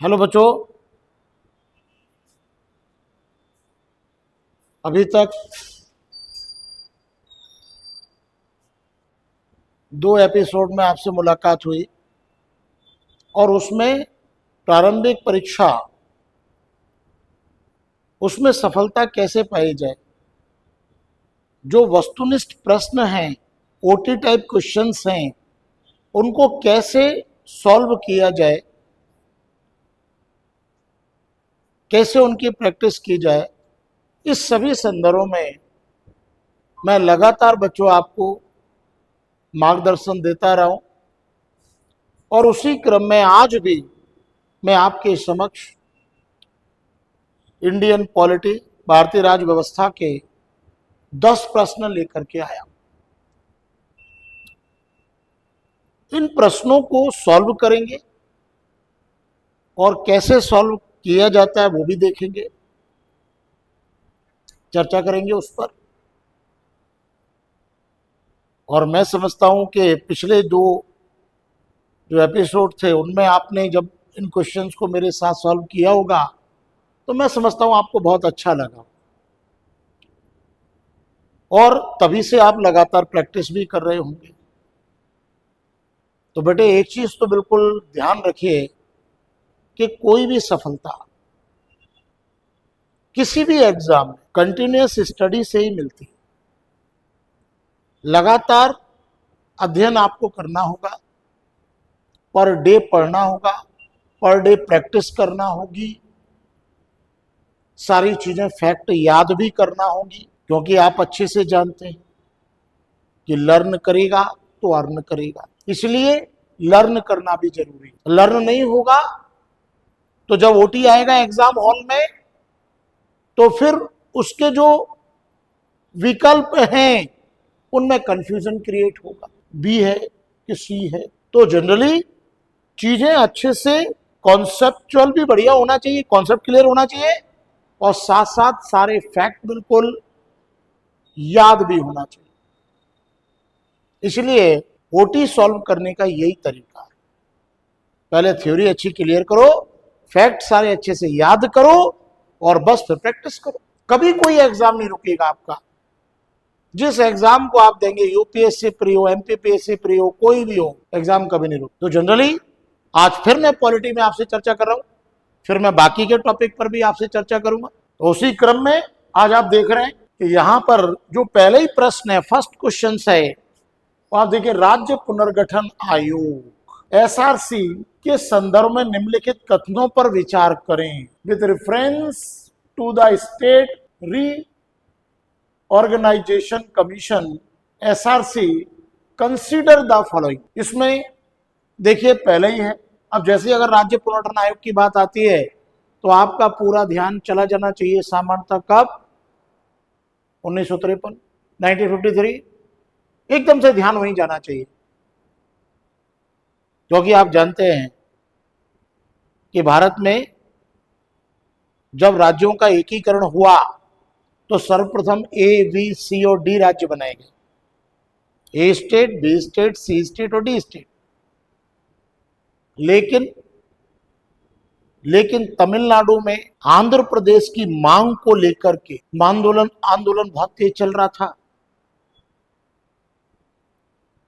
Hello बच्चों, अभी तक दो एपिसोड में आपसे मुलाकात हुई और उसमें प्रारंभिक परीक्षा, उसमें सफलता कैसे पाई जाए, जो वस्तुनिष्ठ प्रश्न हैं, ओटी टाइप क्वेश्चंस हैं, उनको कैसे सॉल्व किया जाए, कैसे उनकी प्रैक्टिस की जाए। इस सभी संदर्भों में मैं लगातार बच्चों आपको मार्गदर्शन देता रहा हूं और उसी क्रम में आज भी मैं आपके समक्ष इंडियन पॉलिटी, भारतीय राज व्यवस्था के 10 प्रश्न लेकर के आया। इन प्रश्नों को सॉल्व करेंगे और कैसे सॉल्व किया जाता है वो भी देखेंगे, चर्चा करेंगे उस पर। और मैं समझता हूं कि पिछले दो जो एपिसोड थे उनमें आपने जब इन क्वेश्चंस को मेरे साथ सॉल्व किया होगा तो मैं समझता हूं आपको बहुत अच्छा लगा और तभी से आप लगातार प्रैक्टिस भी कर रहे होंगे। तो बेटे, एक चीज तो बिल्कुल ध्यान रखिए कि कोई भी सफलता किसी भी एग्जाम में कंटिन्यूअस स्टडी से ही मिलती है। लगातार अध्ययन आपको करना होगा, पर डे पढ़ना होगा, पर डे प्रैक्टिस करना होगी, सारी चीजें फैक्ट याद भी करना होगी, क्योंकि आप अच्छे से जानते हैं कि लर्न करेगा तो अर्न करेगा, इसलिए लर्न करना भी जरूरी है। लर्न नहीं होगा तो जब ओटी आएगा एग्जाम हॉल में तो फिर उसके जो विकल्प हैं उनमें कंफ्यूजन क्रिएट होगा, बी है कि सी है। तो जनरली चीजें अच्छे से, कॉन्सेप्चुअल भी बढ़िया होना चाहिए, कॉन्सेप्ट क्लियर होना चाहिए और साथ साथ सारे फैक्ट बिल्कुल याद भी होना चाहिए। इसलिए ओटी सॉल्व करने का यही तरीका है, पहले थ्योरी अच्छी क्लियर करो, फैक्ट सारे अच्छे से याद करो और बस फिर प्रैक्टिस करो। कभी कोई एग्जाम नहीं रुकेगा आपका। जिस एग्जाम को आप देंगे, यूपीएससी प्री हो, एमपीपीएससी प्री हो, कोई भी हो, एग्जाम कभी नहीं रुक। तो जनरली आज फिर मैं पॉलिटी में आपसे चर्चा कर रहा हूं, फिर मैं बाकी के टॉपिक पर भी आपसे चर्चा करूंगा। तो उसी क्रम में आज आप देख रहे हैं कि यहां पर जो पहले ही प्रश्न है, फर्स्ट क्वेश्चन है, तो आप देखिए, राज्य पुनर्गठन आयोग एसआरसी के संदर्भ में निम्नलिखित कथनों पर विचार करें with reference to the state reorganisation commission SRC consider the following. इसमें देखिए पहले ही है। अब जैसे अगर राज्य पुनर्गठन आयोग की बात आती है तो आपका पूरा ध्यान चला जाना चाहिए सामान्यतः कब, 1953, 1953, एकदम से ध्यान वहीं जाना चाहिए, क्योंकि आप जानते हैं कि भारत में जब राज्यों का एकीकरण हुआ तो सर्वप्रथम ए, बी, सी और डी राज्य बनाए गए, ए स्टेट, बी स्टेट, सी स्टेट और डी स्टेट। लेकिन तमिलनाडु में आंध्र प्रदेश की मांग को लेकर के आंदोलन बहुत तेज चल रहा था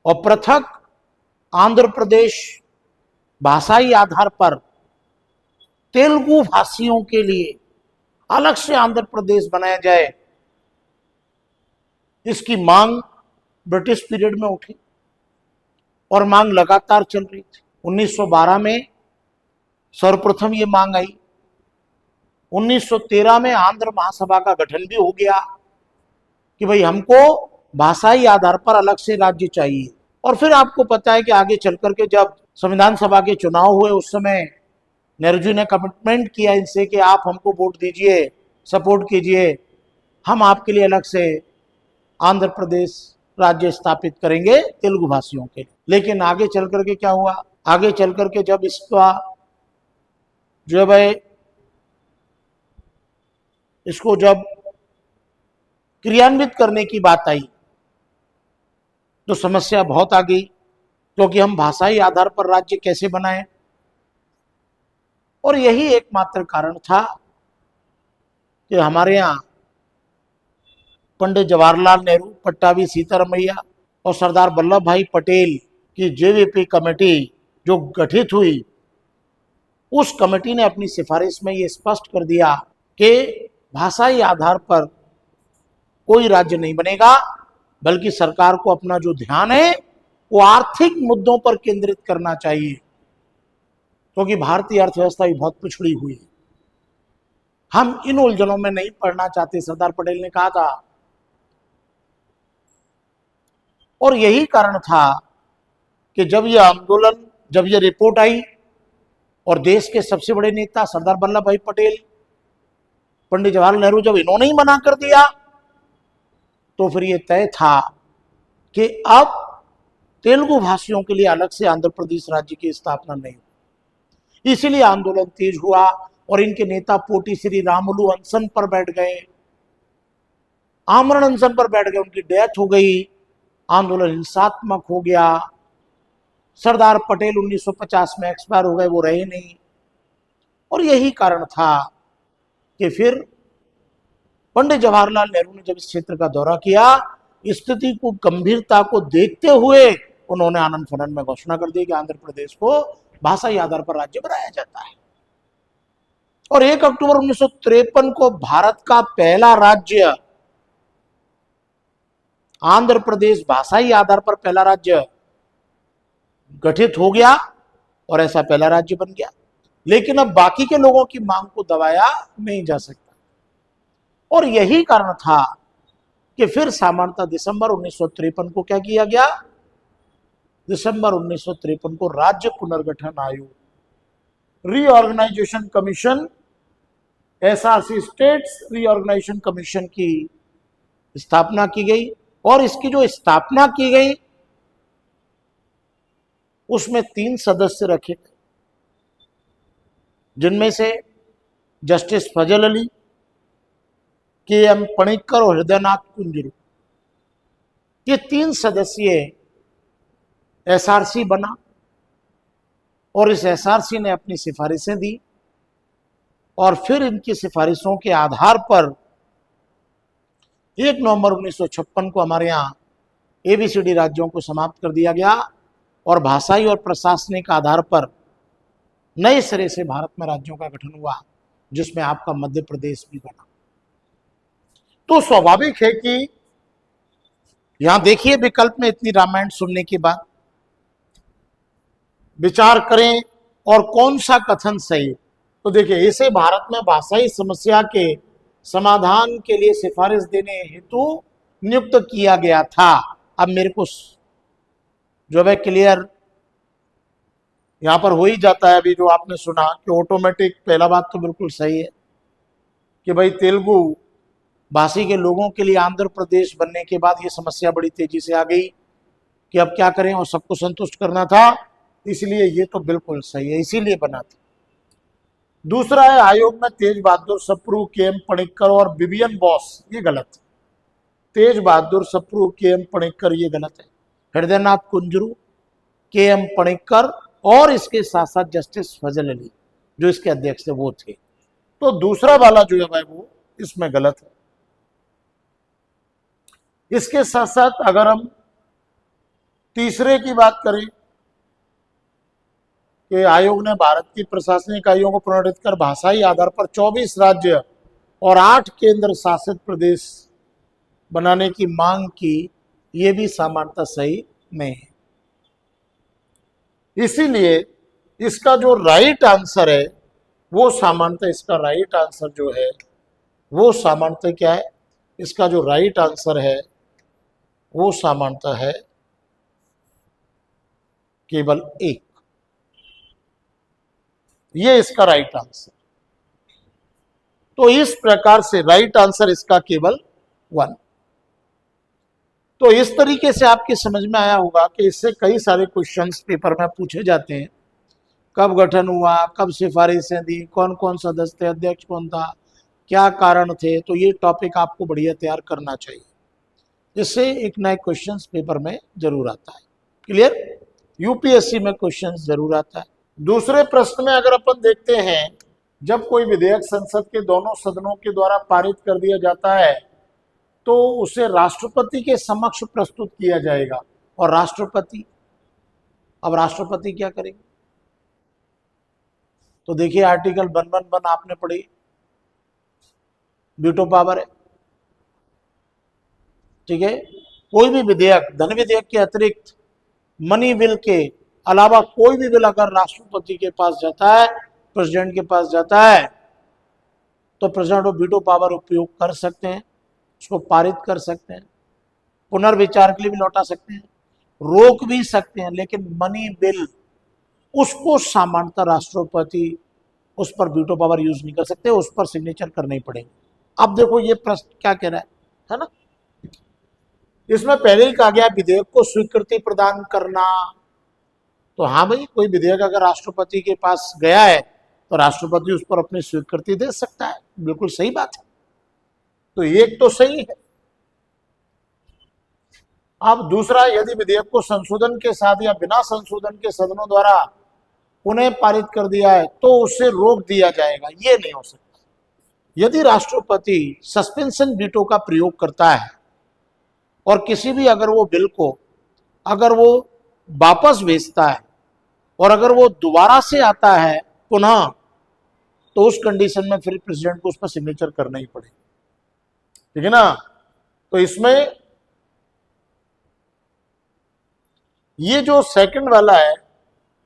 और पृथक आंध्र प्रदेश भाषाई आधार पर तेलुगु भाषियों के लिए अलग से आंध्र प्रदेश बनाया जाए, इसकी मांग ब्रिटिश पीरियड में उठी और मांग लगातार चल रही थी। 1912 में सर्वप्रथम ये मांग आई। 1913 में आंध्र महासभा का गठन भी हो गया कि भाई हमको भाषाई आधार पर अलग से राज्य चाहिए। और फिर आपको पता है कि आगे चल करके जब संविधान सभा के चुनाव हुए उस समय नेहरू जी ने कमिटमेंट किया इनसे कि आप हमको वोट दीजिए, सपोर्ट कीजिए, हम आपके लिए अलग से आंध्र प्रदेश राज्य स्थापित करेंगे तेलुगु भाषियों के। लेकिन आगे चल करके क्या हुआ, आगे चल करके जब इसका जो है इसको जब क्रियान्वित करने की बात आई तो समस्या बहुत आ गई, क्योंकि हम भाषाई आधार पर राज्य कैसे बनाएं। और यही एकमात्र कारण था कि हमारे यहाँ पंडित जवाहरलाल नेहरू, पट्टाभी सीतारमैया और सरदार वल्लभ भाई पटेल की जेवीपी कमेटी जो गठित हुई, उस कमेटी ने अपनी सिफारिश में ये स्पष्ट कर दिया कि भाषाई आधार पर कोई राज्य नहीं बनेगा, बल्कि सरकार को अपना जो ध्यान है वो आर्थिक मुद्दों पर केंद्रित करना चाहिए, क्योंकि भारतीय अर्थव्यवस्था भी बहुत पिछड़ी हुई है। हम इन उलझनों में नहीं पड़ना चाहते, सरदार पटेल ने कहा था। और यही कारण था कि जब यह आंदोलन, जब यह रिपोर्ट आई और देश के सबसे बड़े नेता सरदार वल्लभ भाई पटेल, पंडित जवाहरलाल नेहरू, जब इन्होंने ही मना कर दिया, तो फिर यह तय था कि अब तेलुगु भाषियों के लिए अलग से आंध्र प्रदेश राज्य की स्थापना नहीं हुई। इसीलिए आंदोलन तेज हुआ और इनके नेता पोटी श्री रामुलु अनशन पर बैठ गए, आमरण अनशन पर बैठ गए, उनकी डेथ हो गई, आंदोलन हिंसात्मक हो गया। सरदार पटेल 1950 में एक्सपायर हो गए, वो रहे नहीं। और यही कारण था कि फिर पंडित जवाहरलाल नेहरू ने जब इस क्षेत्र का दौरा किया, स्थिति को गंभीरता को देखते हुए उन्होंने आनंद फनन में घोषणा कर दी कि आंध्र प्रदेश को भाषाई आधार पर राज्य बनाया जाता है। और 1 अक्टूबर 1953 को भारत का पहला राज्य आंध्र प्रदेश भाषाई आधार पर पहला राज्य गठित हो गया और ऐसा पहला राज्य बन गया। लेकिन अब बाकी के लोगों की मांग को दबाया नहीं जा सकता। और यही कारण था कि फिर सामान्यतः दिसंबर 1953 को क्या किया गया, दिसंबर 1953 को राज्य पुनर्गठन आयोग, reorganisation commission, SRC states reorganisation commission की स्थापना की गई। और इसकी जो स्थापना की गई उसमें 3 सदस्य रखे गए, जिनमें से जस्टिस फजल अली, के.एम. पणिक्कर और हृदयनाथ कुंजरू, ये 3 सदस्यीय एसआरसी बना। और इस एसआरसी ने अपनी सिफारिशें दी और फिर इनकी सिफारिशों के आधार पर 1 नवंबर 1956 को हमारे यहाँ एबीसीडी राज्यों को समाप्त कर दिया गया और भाषाई और प्रशासनिक आधार पर नए सिरे से भारत में राज्यों का गठन हुआ, जिसमें आपका मध्य प्रदेश भी बना। तो स्वाभाविक है कि यहां देखिए, विकल्प में इतनी रामायण सुनने के बाद विचार करें और कौन सा कथन सही। तो देखिए, इसे भारत में भाषाई समस्या के समाधान के लिए सिफारिश देने हेतु नियुक्त किया गया था। अब मेरे को जो है क्लियर यहां पर हो ही जाता है। अभी जो आपने सुना कि ऑटोमेटिक, पहला बात तो बिल्कुल सही है कि भाई तेलुगु भाषी के लोगों के लिए आंध्र प्रदेश बनने के बाद ये समस्या बड़ी तेजी से आ गई कि अब क्या करें, और सबको संतुष्ट करना था, इसलिए ये तो बिल्कुल सही है, इसीलिए बना था। दूसरा है, आयोग में तेज बहादुर सप्रू, के.एम. पणिक्कर और विवियन बॉस, ये गलत है। तेज बहादुर सप्रू, के.एम. पणिक्कर, ये गलत है। हृदयनाथ कुंजरू, के.एम. पणिक्कर और इसके साथ साथ जस्टिस फजल अली जो इसके अध्यक्ष थे वो थे। तो दूसरा वाला जो है भाई वो इसमें गलत है। इसके साथ साथ अगर हम तीसरे की बात करें कि आयोग ने भारत की प्रशासनिक इकाइयों को पुनर्गठित कर भाषाई आधार पर 24 राज्य और 8 केंद्र शासित प्रदेश बनाने की मांग की, ये भी सामान्यतः सही नहीं है। इसीलिए इसका जो राइट आंसर है वो सामान्यतः, इसका राइट आंसर जो है वो सामान्यतः क्या है, इसका जो राइट आंसर है वो सामान्यतः है केवल 1। ये इसका राइट आंसर। तो इस प्रकार से राइट आंसर इसका केवल 1। तो इस तरीके से आपके समझ में आया होगा कि इससे कई सारे क्वेश्चंस पेपर में पूछे जाते हैं। कब गठन हुआ, कब सिफारिशें दी, कौन कौन सदस्य थे, अध्यक्ष कौन था, क्या कारण थे। तो ये टॉपिक आपको बढ़िया तैयार करना चाहिए, इससे एक नए क्वेश्चंस पेपर में जरूर आता है। क्लियर? यूपीएससी में क्वेश्चंस जरूर आता है। दूसरे प्रश्न में अगर अपन देखते हैं, जब कोई विधेयक संसद के दोनों सदनों के द्वारा पारित कर दिया जाता है तो उसे राष्ट्रपति के समक्ष प्रस्तुत किया जाएगा। और राष्ट्रपति, अब राष्ट्रपति क्या करेंगे? तो देखिए आर्टिकल 111 आपने पढ़ी, वीटो पावर है। ठीक है, कोई भी विधेयक, धन विधेयक के अतिरिक्त मनी बिल के अलावा कोई भी बिल अगर राष्ट्रपति के पास जाता है, प्रेसिडेंट के पास जाता है, तो प्रेसिडेंट वो वीटो पावर उपयोग कर सकते हैं, उसको पारित कर सकते हैं, पुनर्विचार के लिए भी लौटा सकते हैं, रोक भी सकते हैं। लेकिन मनी बिल, उसको सामान्यतः राष्ट्रपति उस पर वीटो पावर यूज नहीं कर सकते, उस पर सिग्नेचर करने ही पड़ेंगे। अब देखो ये प्रश्न क्या कह रहा है ना, इसमें पहले ही कहा गया विधेयक को स्वीकृति प्रदान करना। तो हाँ भाई, कोई विधेयक अगर राष्ट्रपति के पास गया है तो राष्ट्रपति उस पर अपनी स्वीकृति दे सकता है, बिल्कुल सही बात है। तो एक तो सही है। अब दूसरा, यदि विधेयक को संशोधन के साथ या बिना संशोधन के सदनों द्वारा पुनः पारित कर दिया है तो उसे रोक दिया जाएगा, ये नहीं हो सकता। यदि राष्ट्रपति सस्पेंशन वीटो का प्रयोग करता है और किसी भी अगर वो बिल को अगर वो वापस भेजता है और अगर वो दोबारा से आता है पुनः, तो उस कंडीशन में फिर प्रेसिडेंट को उस पर सिग्नेचर करना ही पड़ेगा। ठीक है ना। तो इसमें ये जो सेकंड वाला है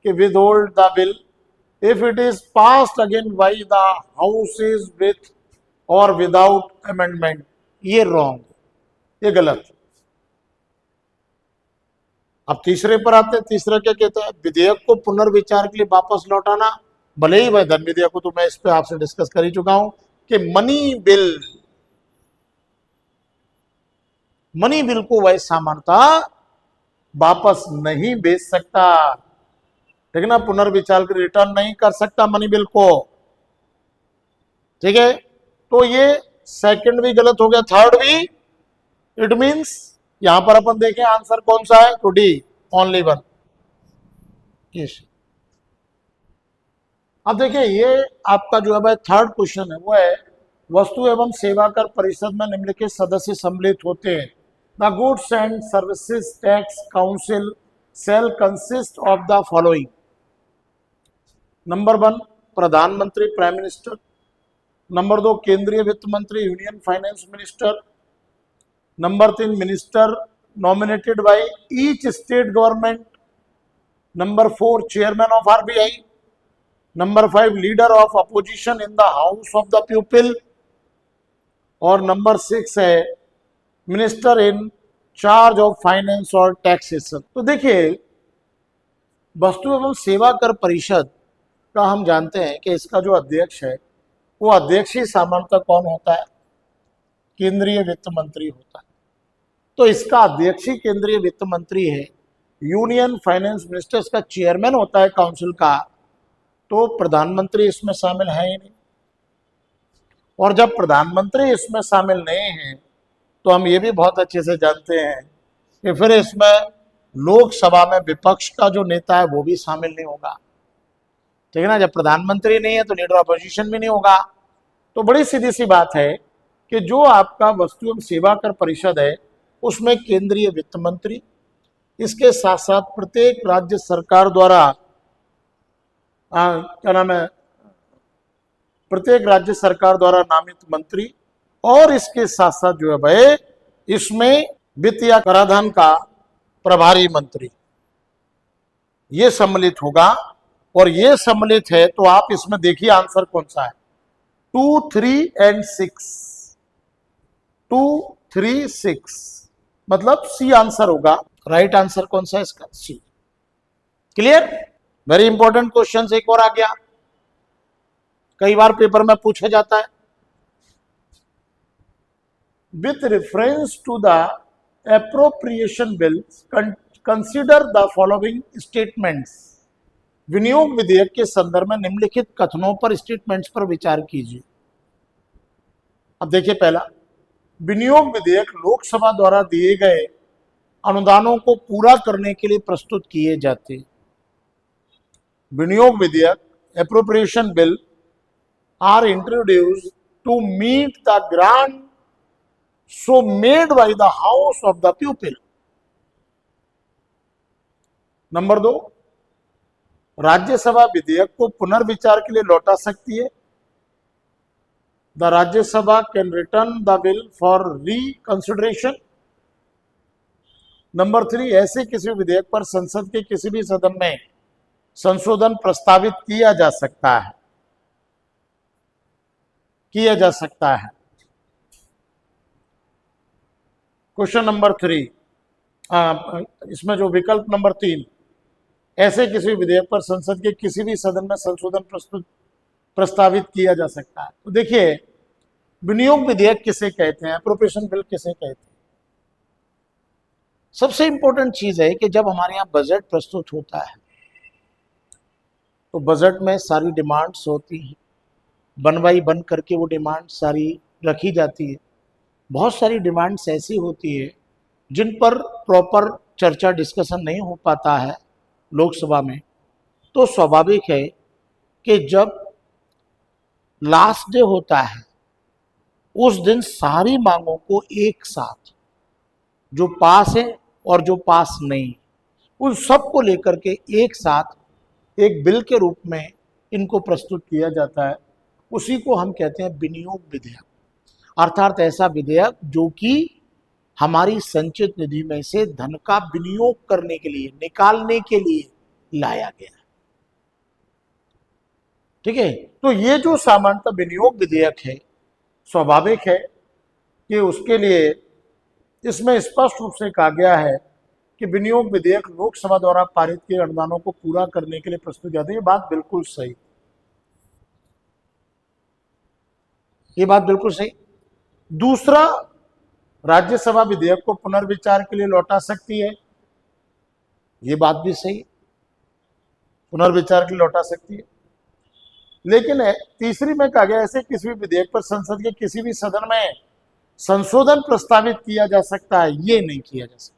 कि withhold the bill if it is passed again by the houses with और विदाउट अमेंडमेंट, ये रॉन्ग, ये गलत। अब तीसरे पर आते हैं। तीसरा क्या कहता है? विधेयक को पुनर्विचार के लिए वापस लौटाना, भले ही वह धन विधेयक को, तो मैं इस पे आपसे डिस्कस कर ही चुका हूं कि मनी बिल को वह सामान्यतः वापस नहीं भेज सकता, ठीक है ना, पुनर्विचार के रिटर्न नहीं कर सकता मनी बिल को। ठीक है, तो ये सेकंड भी गलत हो गया, थर्ड भी। इट मींस यहां पर अपन देखें आंसर कौन सा है, तो डी, ओनली वन। अब देखिए ये आपका जो है थर्ड क्वेश्चन है, वो है वस्तु एवं सेवा कर परिषद में निम्नलिखित सदस्य सम्मिलित होते हैं। The goods and services tax council shall consist of the following. Number 1 प्रधानमंत्री, प्राइम मिनिस्टर। नंबर 2 केंद्रीय वित्त मंत्री, union finance minister. Number 3 minister nominated by each state government. Number 4 chairman of RBI. Number 5 leader of opposition in the house of the people. और number 6 है minister in charge of finance और taxation. तो देखिए वस्तु एवं सेवा कर परिषद का हम जानते हैं कि इसका जो अध्यक्ष है वो अध्यक्ष ही सामान्यतः कौन होता है? केंद्रीय वित्त मंत्री होता है। तो इसका अध्यक्ष ही केंद्रीय वित्त मंत्री है। यूनियन फाइनेंस मिनिस्टर इसका चेयरमैन होता है काउंसिल का। तो प्रधानमंत्री इसमें शामिल है ही नहीं। और जब प्रधानमंत्री इसमें शामिल नहीं है तो हम ये भी बहुत अच्छे से जानते हैं कि फिर इसमें लोकसभा में विपक्ष का जो नेता है वो भी शामिल नहीं होगा। ठीक है ना, जब प्रधानमंत्री नहीं है तो लीडर अपोजिशन भी नहीं होगा। तो बड़ी सीधी सी बात है कि जो आपका वस्तु एवं सेवा कर परिषद है उसमें केंद्रीय वित्त मंत्री, इसके साथ साथ प्रत्येक राज्य सरकार द्वारा क्या नाम है, प्रत्येक राज्य सरकार द्वारा नामित मंत्री, और इसके साथ साथ जो है भाई इसमें वित्त या कराधान का प्रभारी मंत्री, ये सम्मिलित होगा। और ये सम्मिलित है तो आप इसमें देखिए आंसर कौन सा है, 2, 3 और 6। 2, 3, 6 मतलब सी आंसर होगा। राइट आंसर कौन सा है इसका? सी। क्लियर? वेरी इंपॉर्टेंट क्वेश्चन एक और आ गया, कई बार पेपर में पूछा जाता है। With reference to the appropriation bill, consider the following statements. विनियोग विधेयक के संदर्भ में निम्नलिखित कथनों पर, स्टेटमेंट्स पर विचार कीजिए। अब देखिए पहला, विनियोग विधेयक लोकसभा द्वारा दिए गए अनुदानों को पूरा करने के लिए प्रस्तुत किए जाते हैं। विनियोग विधेयक, appropriation bill are introduced to meet the grant so made by the house of the pupil. Number 2, Rajya Sabha विधेयक को पुनर्विचार के लिए लौटा सकती है. The Rajya Sabha can return the bill for reconsideration. Number 3, ऐसे किसी विधेयक पर संसद के किसी भी सदन में संशोधन प्रस्तावित किया जा सकता है. क्वेश्चन नंबर 3, इसमें जो विकल्प नंबर 3, ऐसे किसी विधेयक पर संसद के किसी भी सदन में संशोधन प्रस्तावित किया जा सकता है. तो देखिए, विनियोग विधेयक किसे कहते हैं, एप्रोप्रिएशन बिल किसे कहते हैं. सबसे इंपॉर्टेंट चीज है कि जब हमारे यहाँ बजट प्रस्तुत होता है तो बजट में सारी डिमांड्स होती हैं, वन बाई वन करके वो डिमांड सारी रखी जाती है. बहुत सारी डिमांड्स ऐसी होती है जिन पर प्रॉपर चर्चा डिस्कशन नहीं हो पाता है लोकसभा में. तो स्वाभाविक है कि जब लास्ट डे होता है उस दिन सारी मांगों को एक साथ, जो पास है और जो पास नहीं, उन सबको लेकर के एक साथ एक बिल के रूप में इनको प्रस्तुत किया जाता है. उसी को हम कहते हैं विनियोग विधेयक. अर्थात ऐसा विधेयक जो कि हमारी संचित निधि में से धन का विनियोग करने के लिए, निकालने के लिए लाया गया. ठीक है. तो ये जो सामान्यतः विनियोग विधेयक है, स्वाभाविक है कि उसके लिए इसमें स्पष्ट रूप से कहा गया है कि विनियोग विधेयक लोकसभा द्वारा पारित किए अनुदानों को पूरा करने के लिए प्रस्तुत किया जाता है. ये बात बिल्कुल सही, ये बात बिल्कुल सही. दूसरा, राज्यसभा विधेयक को पुनर्विचार के लिए लौटा सकती है. ये बात भी सही, पुनर्विचार के लिए लौटा सकती है. लेकिन तीसरी में कहा गया ऐसे किसी भी विधेयक पर संसद के किसी भी सदन में संशोधन प्रस्तावित किया जा सकता है, ये नहीं किया जा सकता.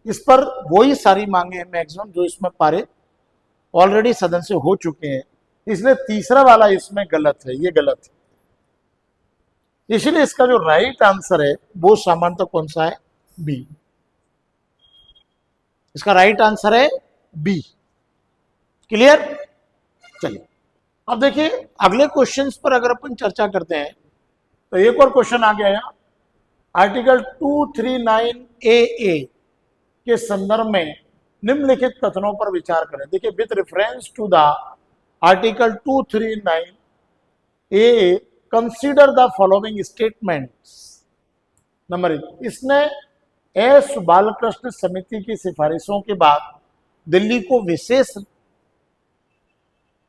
इस पर वही सारी मांगे हैं मैक्सिमम जो इसमें पारित ऑलरेडी सदन से हो चुके हैं. इसलिए तीसरा वाला इसमें गलत है, ये गलत है. इसलिए इसका जो राइट आंसर है वो सामान्यतः कौन सा है, बी. इसका राइट आंसर है बी. क्लियर. चलिए अब देखिए अगले क्वेश्चंस पर अगर अपन चर्चा करते हैं तो एक और क्वेश्चन आ गया यहाँ. आर्टिकल 239AA के संदर्भ में निम्नलिखित कथनों पर विचार करें. देखिए, with reference to the article 239AA consider the following statements. Number 1, इसने एस बालकृष्ण समिति की सिफारिशों के बाद दिल्ली को विशेष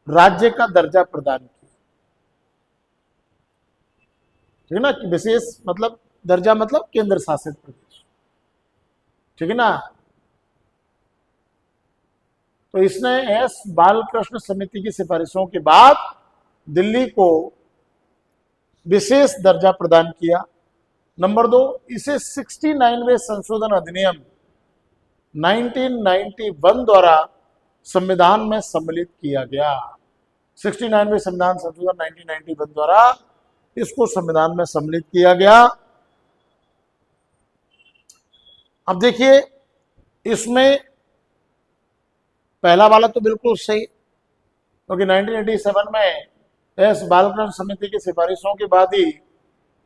राज्य का दर्जा प्रदान किया. ठीक है ना. विशेष मतलब दर्जा मतलब केंद्र शासित प्रदेश. ठीक है ना. तो इसने एस बालकृष्ण समिति की सिफारिशों के बाद दिल्ली को विशेष दर्जा प्रदान किया. नंबर 2, इसे 69वें संशोधन अधिनियम 1991 द्वारा संविधान में सम्मिलित किया गया. 69वें संविधान संशोधन 1991 द्वारा इसको संविधान में सम्मिलित किया गया. अब देखिए, इसमें पहला वाला तो बिल्कुल सही, क्योंकि 1987 में एस बालकृष्ण समिति की सिफारिशों के बाद ही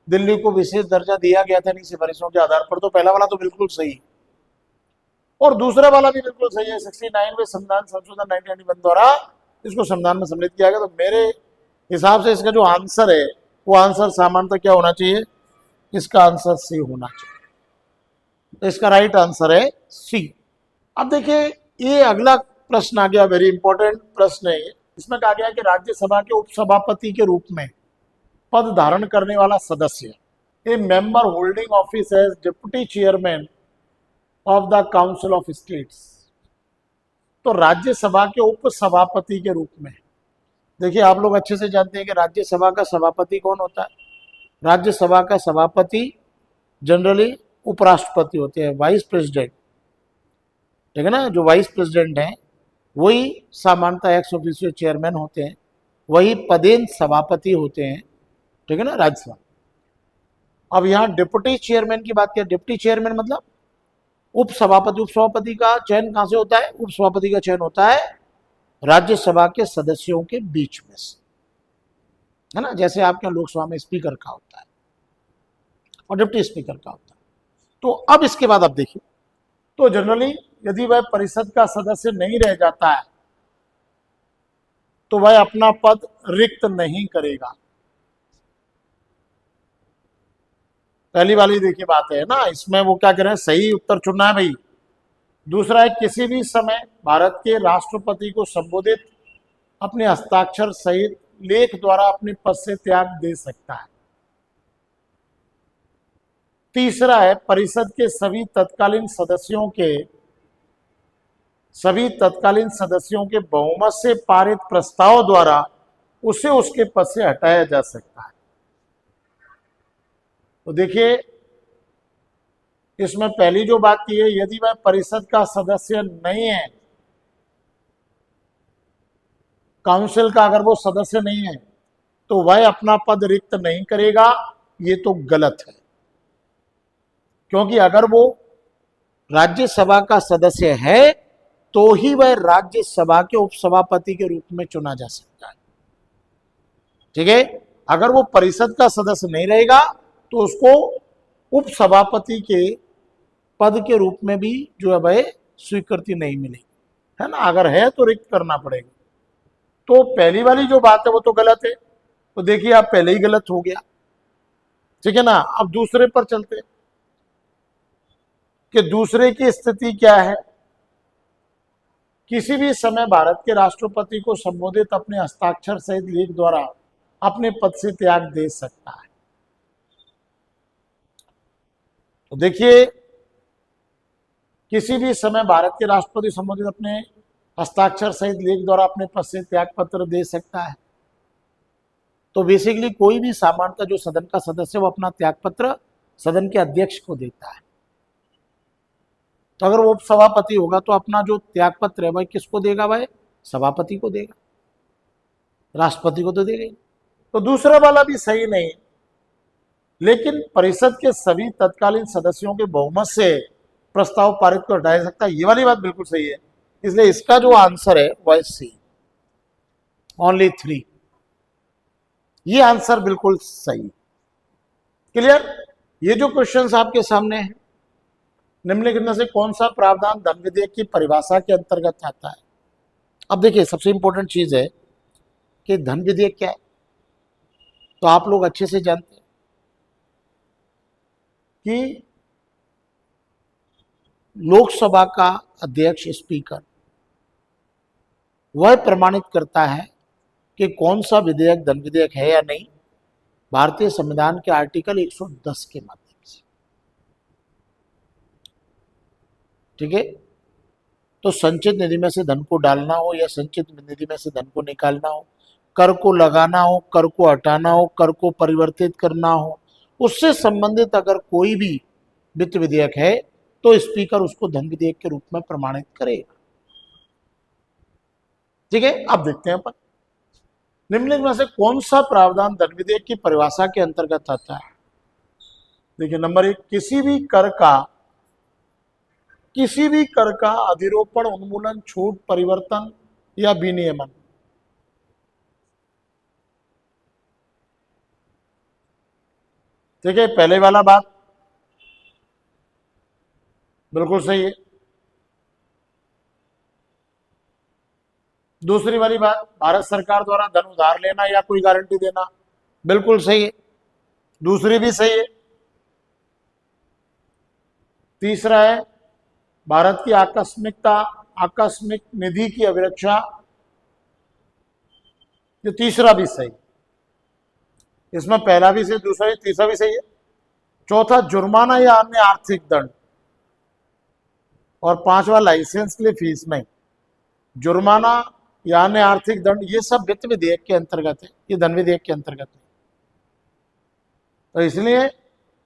दिल्ली को विशेष दर्जा दिया गया था इन सिफारिशों के आधार पर. तो पहला वाला तो बिल्कुल सही, और दूसरा वाला भी बिल्कुल सही है. 69वें संविधान संशोधन 1991 द्वारा इसको संविधान में सम्मिलित किया गया. तो मेरे हिसाब से इसका जो आंसर है वो आंसर सामान्यतः क्या होना चाहिए, इसका आंसर सी होना चाहिए. तो इसका राइट आंसर है सी. अब देखिए, ये अगला प्रश्न आ गया, वेरी इंपॉर्टेंट प्रश्न है. इसमें कहा गया कि राज्यसभा के उपसभापति के रूप में पद धारण करने वाला सदस्य, a member holding office as deputy chairman of the council of states. तो राज्यसभा के उपसभापति के रूप में, देखिए आप लोग अच्छे से जानते हैं कि राज्यसभा का सभापति कौन होता है. राज्यसभा का सभापति जनरली उपराष्ट्रपति होते हैं, वाइस प्रेसिडेंट. ठीक है ना. जो वाइस प्रेसिडेंट हैं वही सामान्यतः एक्स ऑफिशियो चेयरमैन होते हैं, वही पदेन सभापति होते हैं, ठीक है ना, राज्यसभा। अब यहाँ डिप्टी चेयरमैन की बात करें, डिप्टी चेयरमैन मतलब उपसभापति। उपसभापति का चयन कहां से होता है? उपसभापति का चयन होता है राज्यसभा के सदस्यों के बीच में से, है ना, जैसे आपके लोकसभा में स्पीकर का होता है और डिप्टी स्पीकर का होता है। तो अब इसके बाद आप देखिए, तो जनरली यदि वह परिषद का सदस्य नहीं रह जाता है तो वह अपना पद रिक्त नहीं करेगा। पहली वाली देखिए बात है ना, इसमें वो क्या करें, सही उत्तर चुनना है भाई। दूसरा है, किसी भी समय भारत के राष्ट्रपति को संबोधित अपने हस्ताक्षर सहित लेख द्वारा अपने पद से त्याग दे सकता है। तीसरा है, परिषद के सभी तत्कालीन सदस्यों के बहुमत से पारित प्रस्ताव द्वारा उसे उसके पद से हटाया जा सकता है। तो देखिए, इसमें पहली जो बात की है, यदि वह परिषद का सदस्य नहीं है, काउंसिल का अगर वो सदस्य नहीं है, तो वह अपना पद रिक्त नहीं करेगा। ये तो गलत है, क्योंकि अगर वो राज्यसभा का सदस्य है तो ही वह राज्यसभा के उपसभापति के रूप में चुना जा सकता है, ठीक है। अगर वो परिषद का सदस्य नहीं रहेगा तो उसको उपसभापति के पद के रूप में भी जो है वह स्वीकृति नहीं मिलेगी, है ना। अगर है तो रिक्त करना पड़ेगा। तो पहली वाली जो बात है वो तो गलत है, तो देखिए आप पहले ही गलत हो गया, ठीक है ना। अब दूसरे पर चलते हैं कि दूसरे की स्थिति क्या है। किसी भी समय भारत के राष्ट्रपति को संबोधित अपने हस्ताक्षर सहित लेख द्वारा अपने पद से त्याग दे सकता है। तो देखिए, किसी भी समय भारत के राष्ट्रपति संबोधित अपने हस्ताक्षर सहित लेख द्वारा अपने पद से त्याग पत्र दे सकता है। तो बेसिकली कोई भी सामान्यतः जो सदन का सदस्य वो अपना त्याग पत्र सदन के अध्यक्ष को देता है। तो अगर वो सभापति होगा तो अपना जो त्याग पत्र है वह किसको देगा? वह सभापति को देगा, राष्ट्रपति को तो देगा ही। तो दूसरा वाला भी सही नहीं, लेकिन परिषद के सभी तत्कालीन सदस्यों के बहुमत से प्रस्ताव पारित को हटाया सकता है, ये वाली बात बिल्कुल सही है। इसलिए इसका जो आंसर है वह सी, ओनली 3, ये आंसर बिल्कुल सही। क्लियर? ये जो क्वेश्चंस आपके सामने है, निम्नलिखित में से कौन सा प्रावधान धन विधेयक की परिभाषा के अंतर्गत आता है? अब देखिए, सबसे इंपॉर्टेंट चीज है कि धन विधेयक क्या है, तो आप लोग अच्छे से जानते हैं कि लोकसभा का अध्यक्ष स्पीकर वह प्रमाणित करता है कि कौन सा विधेयक धन विधेयक है या नहीं, भारतीय संविधान के आर्टिकल 110 के माध्यम से, ठीक है। तो संचित निधि में से धन को डालना हो या संचित निधि में से धन को निकालना हो, कर को लगाना हो, कर को हटाना हो, कर को परिवर्तित करना हो, उससे संबंधित अगर कोई भी वित्त विधेयक है तो स्पीकर उसको धन विधेयक के रूप में प्रमाणित करेगा, ठीक है। अब देखते हैं अपन निम्नलिखित में से कौन सा प्रावधान धन विधेयक की परिभाषा के अंतर्गत आता है। देखिए, नंबर 1, किसी भी कर का अधिरोपण, उन्मूलन, छूट, परिवर्तन या विनियमन। ठीक है, पहले वाला बात बिल्कुल सही है। दूसरी वाली बात, भारत सरकार द्वारा धन उधार लेना या कोई गारंटी देना, बिल्कुल सही है, दूसरी भी सही है। तीसरा है, भारत की आकस्मिक निधि की अभिरक्षा, ये तीसरा भी सही। इसमें पहला भी सही, दूसरा भी, तीसरा भी सही है। चौथा, जुर्माना या अन्य आर्थिक दंड, और पांचवा लाइसेंस के लिए फीस नहीं। जुर्माना या अन्य आर्थिक दंड ये सब वित्त विधेयक के अंतर्गत है, ये धन विधेयक के अंतर्गत है। तो इसलिए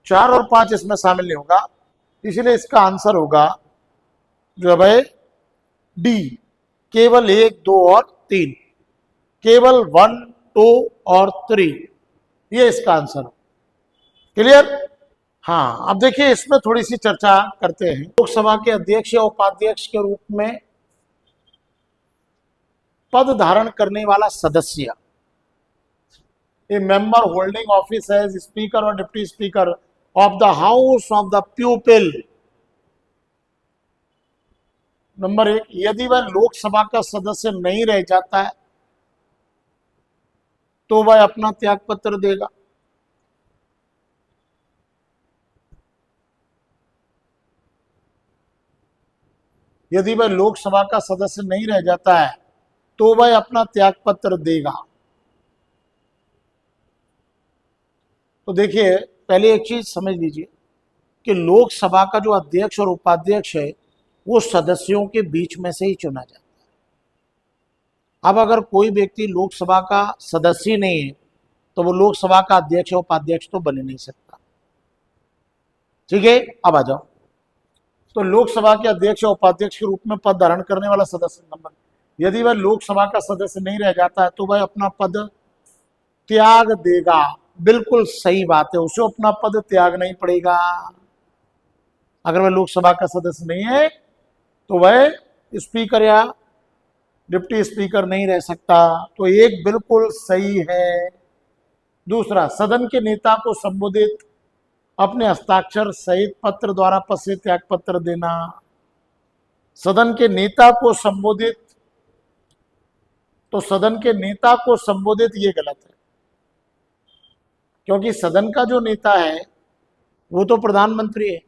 4 और 5 इसमें शामिल नहीं होगा, इसलिए इसका आंसर होगा जो है डी, केवल 1, 2 और 3, केवल 1, 2 और 3, ये इसका आंसर है। क्लियर? हाँ, अब देखिए इसमें थोड़ी सी चर्चा करते हैं। लोकसभा के अध्यक्ष या उपाध्यक्ष के रूप में पद धारण करने वाला सदस्य, a member holding office as speaker और deputy speaker of the house of the people. Number 1, यदि वह लोकसभा का सदस्य नहीं रह जाता है तो वह अपना त्याग पत्र देगा। यदि वह लोकसभा का सदस्य नहीं रह जाता है तो वह अपना त्याग पत्र देगा। तो देखिए, पहले एक चीज समझ लीजिए कि लोकसभा का जो अध्यक्ष और उपाध्यक्ष है वो सदस्यों के बीच में से ही चुना जाता है। अब अगर कोई व्यक्ति लोकसभा का सदस्य नहीं है तो वो लोकसभा का अध्यक्ष और उपाध्यक्ष तो बन नहीं सकता। ठीक है, अब आ जाओ। तो लोकसभा के अध्यक्ष और उपाध्यक्ष के रूप में पद धारण करने वाला सदस्य, नंबर, यदि वह लोकसभा का सदस्य नहीं रह जाता है तो वह अपना पद त्याग देगा। बिल्कुल सही बात है, उसे अपना पद त्यागना ही पड़ेगा। अगर वह लोकसभा का सदस्य नहीं है तो वह स्पीकर या डिप्टी स्पीकर नहीं रह सकता। तो एक बिल्कुल सही है। दूसरा, सदन के नेता को संबोधित अपने हस्ताक्षर सहित पत्र द्वारा पद से त्याग पत्र देना। सदन के नेता को संबोधित, तो सदन के नेता को संबोधित ये गलत है, क्योंकि सदन का जो नेता है वो तो प्रधानमंत्री है।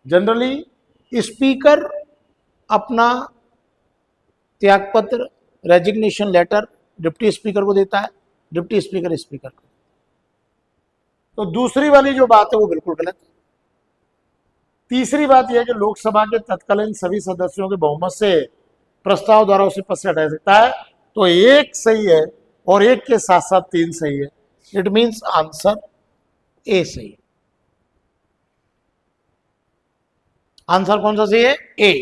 जनरली स्पीकर अपना त्यागपत्र, रेजिग्नेशन लेटर डिप्टी स्पीकर को देता है, डिप्टी स्पीकर स्पीकर को। तो दूसरी वाली जो बात है वो बिल्कुल गलत है। तीसरी बात यह है कि लोकसभा के तत्कालीन सभी सदस्यों के बहुमत से प्रस्ताव द्वारा उसे पद से हटाया सकता है। तो एक सही है और एक के साथ साथ 3 सही है। इट मीन्स आंसर ए सही है। आंसर कौन सा सही है? ए।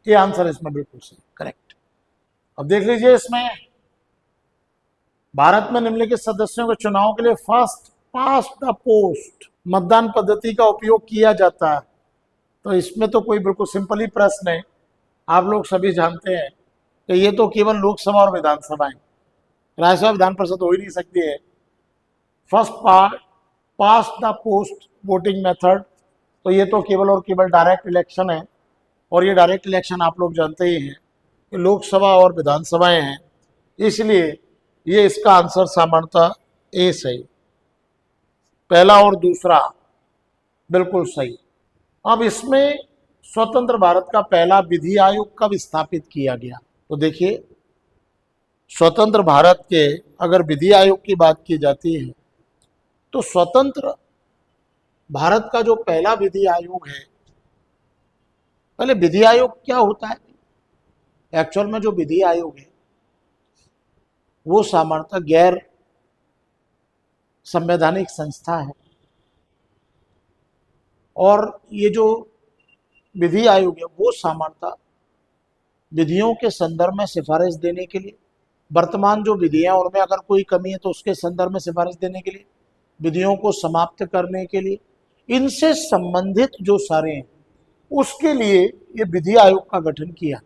ये आंसर इसमें बिल्कुल सही, करेक्ट। अब देख लीजिए, इसमें भारत में निम्नलिखित सदस्यों के चुनाव के लिए फर्स्ट पास्ट द पोस्ट मतदान पद्धति का उपयोग किया जाता है। तो इसमें तो कोई बिल्कुल सिंपल ही प्रश्न है। आप लोग सभी जानते हैं कि ये तो केवल लोकसभा और विधानसभा है, राज्यसभा विधान परिषद हो ही नहीं सकती है। First past the post voting method, तो ये तो केवल और केवल डायरेक्ट इलेक्शन है, और ये डायरेक्ट इलेक्शन आप लोग जानते ही हैं कि लोकसभा और विधानसभाएं हैं, इसलिए ये इसका आंसर सामान्यतः ए सही। पहला और दूसरा बिल्कुल सही। अब इसमें स्वतंत्र भारत का पहला विधि आयोग कब स्थापित किया गया? तो देखिए, स्वतंत्र भारत के अगर विधि आयोग की बात की जाती है तो स्वतंत्र भारत का जो पहला विधि आयोग है, पहले विधि आयोग क्या होता है? एक्चुअल में जो विधि आयोग है वो सामान्यतः गैर संवैधानिक संस्था है, और ये जो विधि आयोग है वो सामान्यतः विधियों के संदर्भ में सिफारिश देने के लिए, वर्तमान जो विधियां उनमें अगर कोई कमी है तो उसके संदर्भ में सिफारिश देने के लिए, विधियों को समाप्त करने के लिए, इनसे संबंधित जो सारे हैं उसके लिए ये विधि आयोग का गठन किया।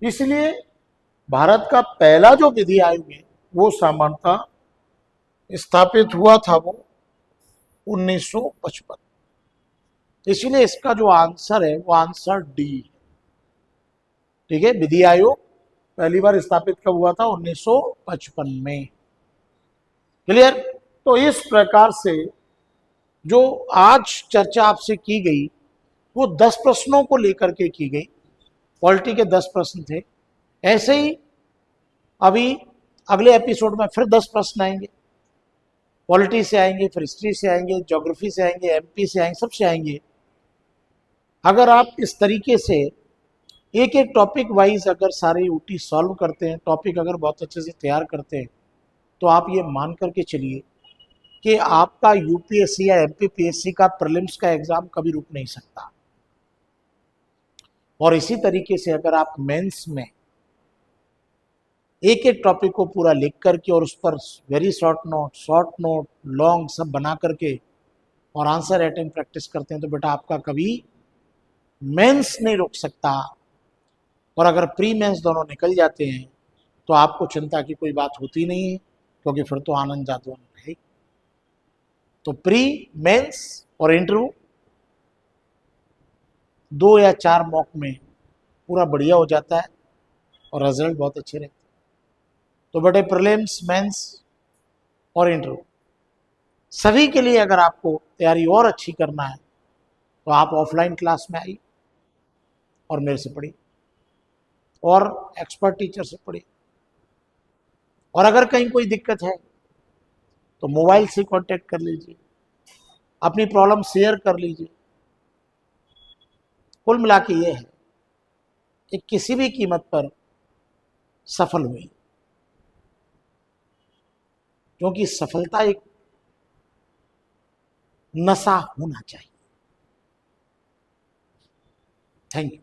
इसलिए भारत का पहला जो विधि आयोग है वो सामान्यतः स्थापित हुआ था वो 1955। इसलिए इसका जो आंसर है वो आंसर डी। ठीक है, विधि आयोग पहली बार स्थापित कब हुआ था? 1955 में। क्लियर? तो इस प्रकार से जो आज चर्चा आपसे की गई वो 10 प्रश्नों को लेकर के की गई। पॉलिटी के 10 प्रश्न थे। ऐसे ही अभी अगले एपिसोड में फिर 10 प्रश्न आएंगे। पॉलिटी से आएंगे, फिर हिस्ट्री से आएंगे, ज्योग्राफी से आएंगे, एमपी से आएंगे, सबसे आएंगे। अगर आप इस तरीके से एक एक टॉपिक वाइज अगर सारे यूटी सॉल्व करते हैं, टॉपिक अगर बहुत अच्छे से तैयार करते हैं, तो आप ये मान करके चलिए कि आपका यूपीएससी या एमपीपीएससी का प्रीलिम्स का एग्जाम कभी रुक नहीं सकता। और इसी तरीके से अगर आप मेंस में एक एक टॉपिक को पूरा लिख करके और उस पर वेरी शॉर्ट नोट लॉन्ग सब बना करके और आंसर राइटिंग प्रैक्टिस करते हैं तो बेटा आपका कभी मेंस नहीं रुक सकता। और अगर प्री मेंस दोनों निकल जाते हैं तो आपको चिंता की कोई बात होती नहीं है, क्योंकि फिर तो आनंद जादू है। तो प्री मेंस और इंटरव्यू 2 या 4 मॉक में पूरा बढ़िया हो जाता है और रिजल्ट बहुत अच्छे रहते हैं। तो बेटे प्रीलिम्स, मेंस और इंटरव्यू सभी के लिए अगर आपको तैयारी और अच्छी करना है तो आप ऑफलाइन क्लास में आइए और मेरे से पढ़िए और एक्सपर्ट टीचर से पढ़िए। और अगर कहीं कोई दिक्कत है तो मोबाइल से कांटेक्ट कर लीजिए, अपनी प्रॉब्लम शेयर कर लीजिए। कुल मिला के ये है कि किसी भी कीमत पर सफल हुई, क्योंकि सफलता एक नशा होना चाहिए। Thank you.